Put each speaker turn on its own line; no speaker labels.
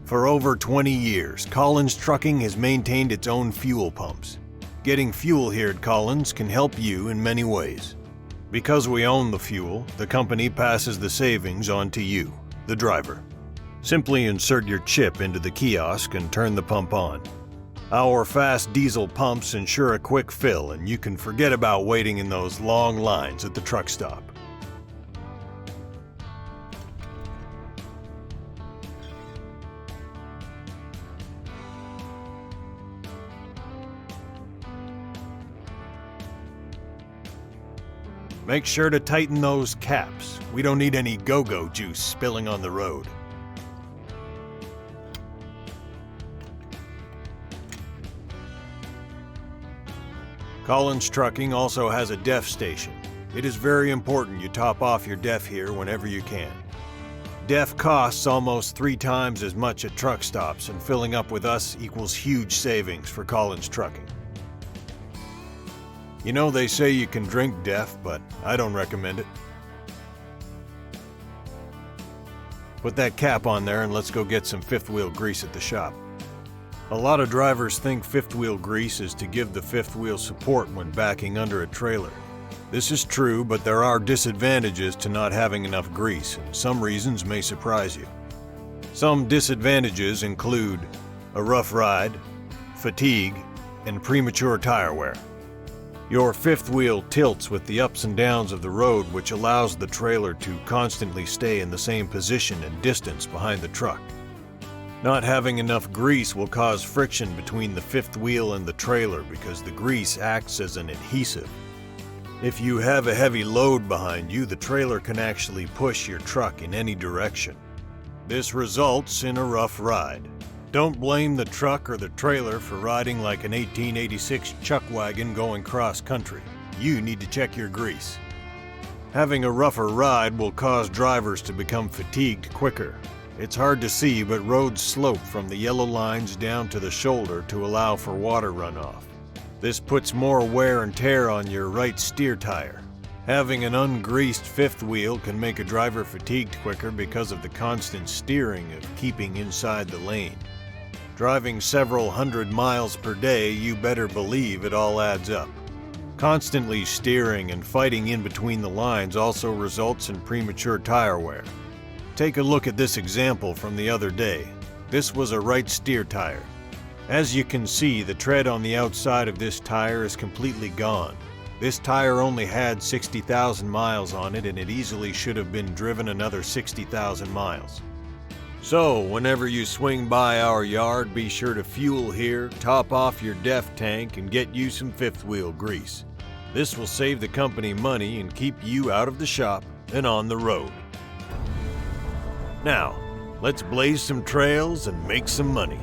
For over 20 years, Collins Trucking has maintained its own fuel pumps. Getting fuel here at Collins can help you in many ways. Because we own the fuel, the company passes the savings on to you, the driver. Simply insert your chip into the kiosk and turn the pump on. Our fast diesel pumps ensure a quick fill, and you can forget about waiting in those long lines at the truck stop. Make sure to tighten those caps. We don't need any go-go juice spilling on the road. Collins Trucking also has a DEF station. It is very important you top off your DEF here whenever you can. DEF costs almost 3 times as much at truck stops, and filling up with us equals huge savings for Collins Trucking. You know, they say you can drink DEF, but I don't recommend it. Put that cap on there and let's go get some fifth wheel grease at the shop. A lot of drivers think fifth wheel grease is to give the fifth wheel support when backing under a trailer. This is true, but there are disadvantages to not having enough grease, and some reasons may surprise you. Some disadvantages include a rough ride, fatigue, and premature tire wear. Your fifth wheel tilts with the ups and downs of the road, which allows the trailer to constantly stay in the same position and distance behind the truck. Not having enough grease will cause friction between the fifth wheel and the trailer because the grease acts as an adhesive. If you have a heavy load behind you, the trailer can actually push your truck in any direction. This results in a rough ride. Don't blame the truck or the trailer for riding like an 1886 chuck wagon going cross-country. You need to check your grease. Having a rougher ride will cause drivers to become fatigued quicker. It's hard to see, but roads slope from the yellow lines down to the shoulder to allow for water runoff. This puts more wear and tear on your right steer tire. Having an ungreased fifth wheel can make a driver fatigued quicker because of the constant steering of keeping inside the lane. Driving several hundred miles per day, you better believe it all adds up. Constantly steering and fighting in between the lines also results in premature tire wear. Take a look at this example from the other day. This was a right steer tire. As you can see, the tread on the outside of this tire is completely gone. This tire only had 60,000 miles on it, and it easily should have been driven another 60,000 miles. So, whenever you swing by our yard, be sure to fuel here, top off your DEF tank, and get you some fifth wheel grease. This will save the company money and keep you out of the shop and on the road. Now, let's blaze some trails and make some money.